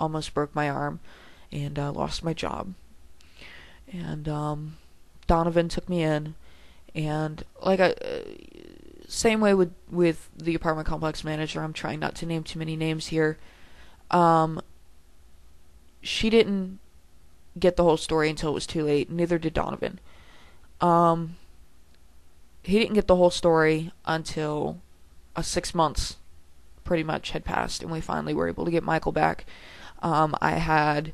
almost broke my arm and lost my job. And Donovan took me in, and same way with the apartment complex manager. I'm trying not to name too many names here. She didn't get the whole story until it was too late. Neither did Donovan. He didn't get the whole story until 6 months pretty much had passed, and we finally were able to get Michael back. I had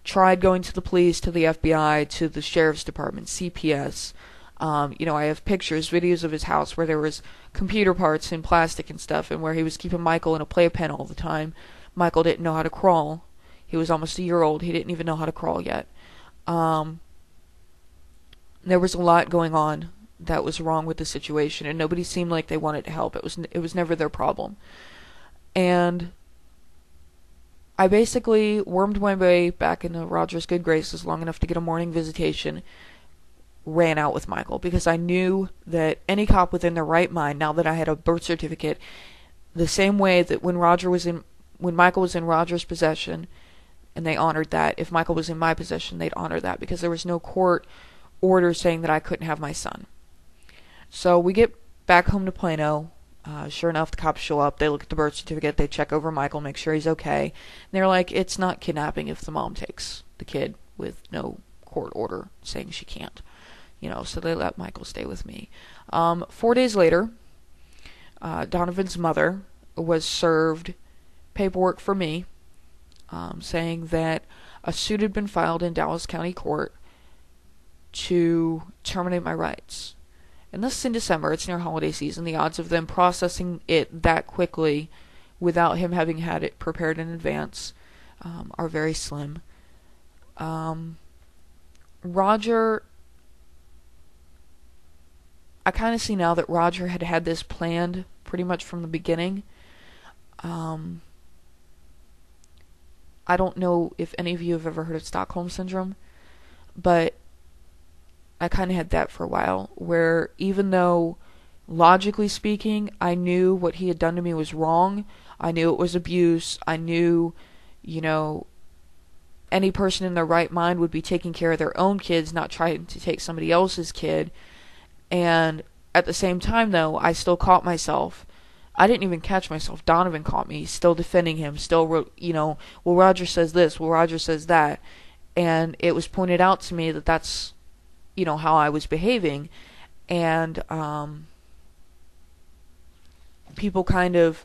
tried going to the police, to the FBI, to the sheriff's department, CPS. I have pictures, videos of his house where there was computer parts and plastic and stuff, and where he was keeping Michael in a playpen all the time. Michael didn't know how to crawl. He was almost a year old. He didn't even know how to crawl yet. There was a lot going on that was wrong with the situation, and nobody seemed like they wanted to help. It was never their problem. And I basically wormed my way back into Roger's good graces long enough to get a morning visitation, ran out with Michael, because I knew that any cop within their right mind, now that I had a birth certificate, the same way that when Michael was in Roger's possession, and they honored that, if Michael was in my possession, they'd honor that, because there was no court order saying that I couldn't have my son. So we get back home to Plano. Sure enough, the cops show up. They look at the birth certificate. They check over Michael, make sure he's okay. And they're like, it's not kidnapping if the mom takes the kid with no court order saying she can't. So they let Michael stay with me. 4 days later, Donovan's mother was served paperwork for me, saying that a suit had been filed in Dallas County Court to terminate my rights. And this is in December. It's near holiday season. The odds of them processing it that quickly without him having had it prepared in advance are very slim. Roger, I kind of see now that Roger had this planned pretty much from the beginning. I don't know if any of you have ever heard of Stockholm Syndrome, but I kind of had that for a while, where even though, logically speaking, I knew what he had done to me was wrong, I knew it was abuse, I knew, any person in their right mind would be taking care of their own kids, not trying to take somebody else's kid, and at the same time, though, I still caught myself. I didn't even catch myself. Donovan caught me, still defending him, still, well, Roger says this, well, Roger says that, and it was pointed out to me that that's how I was behaving, and people kind of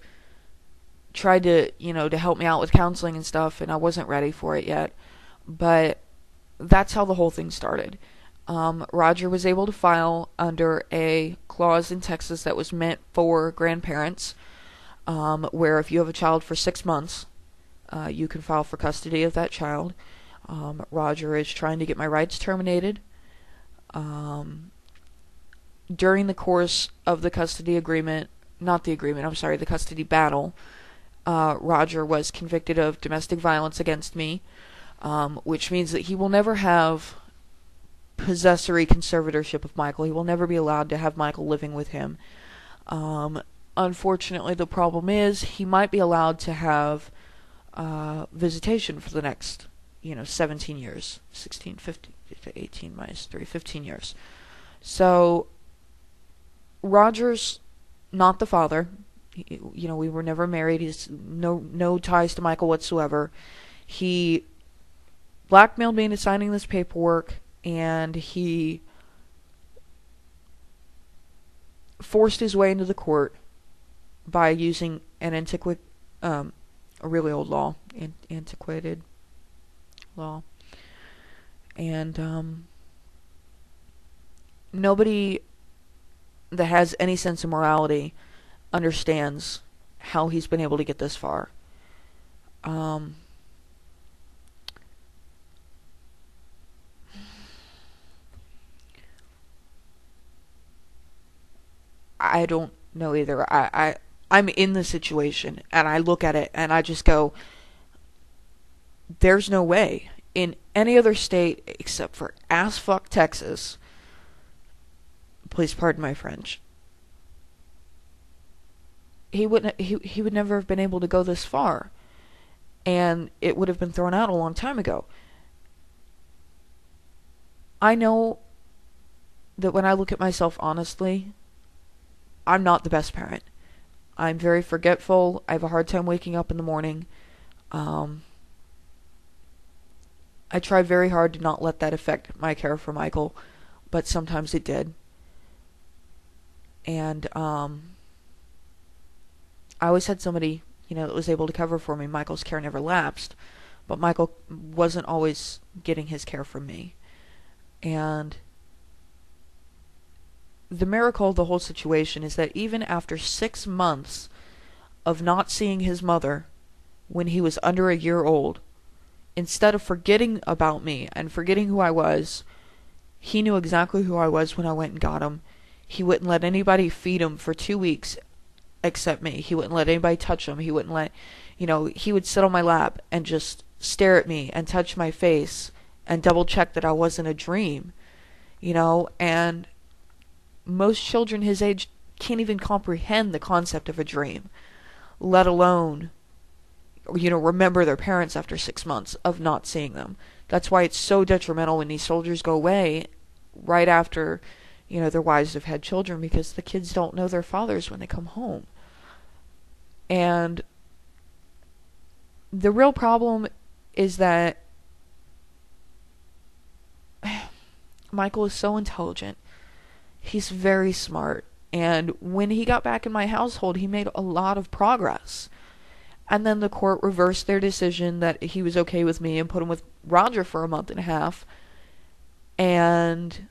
tried to, to help me out with counseling and stuff, and I wasn't ready for it yet, but that's how the whole thing started. Roger was able to file under a clause in Texas that was meant for grandparents, where if you have a child for 6 months, you can file for custody of that child. Roger is trying to get my rights terminated. During the course of the custody the custody battle, Roger was convicted of domestic violence against me, which means that he will never have possessory conservatorship of Michael. He will never be allowed to have Michael living with him. Unfortunately, the problem is he might be allowed to have visitation for the next 17 years, 16, 15, 18 minus 3, 15 years. So, Roger's not the father. We were never married. He's no ties to Michael whatsoever. He blackmailed me into signing this paperwork, and he forced his way into the court by using an a really old law, antiquated law. And nobody that has any sense of morality understands how he's been able to get this far. I don't know either. I'm in the situation, and I look at it, and I just go, there's no way. In any other state, except for ass-fuck Texas, please pardon my French, he would never have been able to go this far. and it would have been thrown out a long time ago. I know that when I look at myself honestly, I'm not the best parent. I'm very forgetful. I have a hard time waking up in the morning. I try very hard to not let that affect my care for Michael, but sometimes it did. And I always had somebody, that was able to cover for me. Michael's care never lapsed, but Michael wasn't always getting his care from me. And the miracle of the whole situation is that even after 6 months of not seeing his mother when he was under a year old, instead of forgetting about me and forgetting who I was, he knew exactly who I was when I went and got him. He wouldn't let anybody feed him for 2 weeks except me. He wouldn't let anybody touch him. He wouldn't let, he would sit on my lap and just stare at me and touch my face and double check that I wasn't a dream, and most children his age can't even comprehend the concept of a dream, let alone, remember their parents after 6 months of not seeing them. That's why it's so detrimental when these soldiers go away right after, their wives have had children, because the kids don't know their fathers when they come home. And the real problem is that Michael is so intelligent. He's very smart. And when he got back in my household, he made a lot of progress. And then the court reversed their decision that he was okay with me and put him with Roger for a month and a half. And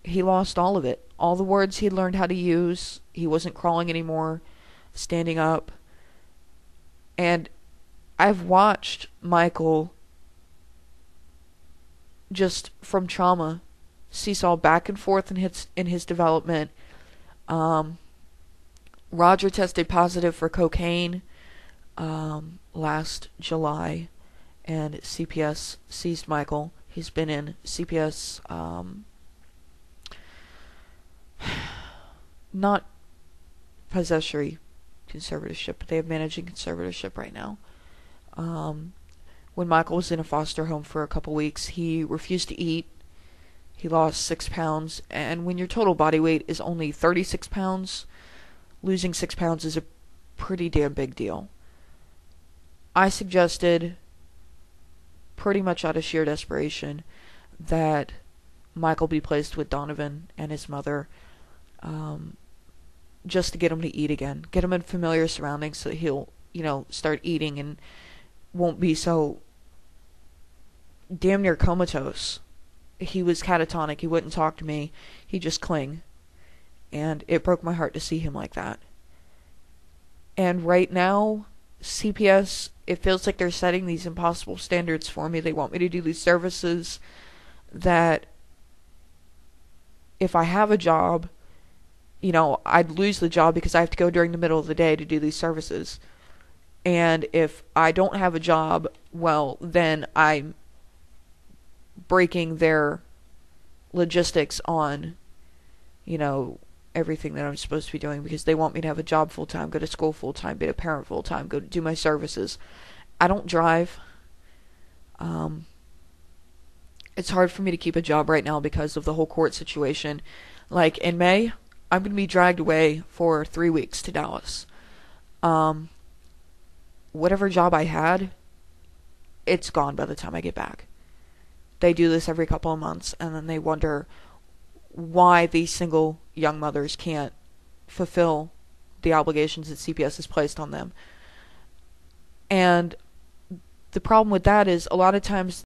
he lost all of it. All the words he'd learned how to use. He wasn't crawling anymore, standing up. And I've watched Michael, just from trauma, seesaw back and forth in his development. Roger tested positive for cocaine last July, and CPS seized Michael. He's been in CPS, not possessory conservatorship, but they have managing conservatorship right now. When Michael was in a foster home for a couple weeks, he refused to eat. He lost 6 pounds, and when your total body weight is only 36 pounds, losing 6 pounds is a pretty damn big deal. I suggested, pretty much out of sheer desperation, that Michael be placed with Donovan and his mother, just to get him to eat again. Get him in familiar surroundings so that he'll, start eating and won't be so damn near comatose. He was catatonic. He wouldn't talk to me. He'd just cling. And it broke my heart to see him like that. And right now, CPS, it feels like they're setting these impossible standards for me. They want me to do these services that, if I have a job, I'd lose the job because I have to go during the middle of the day to do these services. And if I don't have a job, well, then I'm breaking their logistics on, everything that I'm supposed to be doing, because they want me to have a job full time, go to school full time, be a parent full time, go do my services. I don't drive. It's hard for me to keep a job right now because of the whole court situation. Like in May, I'm going to be dragged away for 3 weeks to Dallas. Whatever job I had, it's gone by the time I get back. They do this every couple of months, and then they wonder why these single young mothers can't fulfill the obligations that CPS has placed on them. And the problem with that is, a lot of times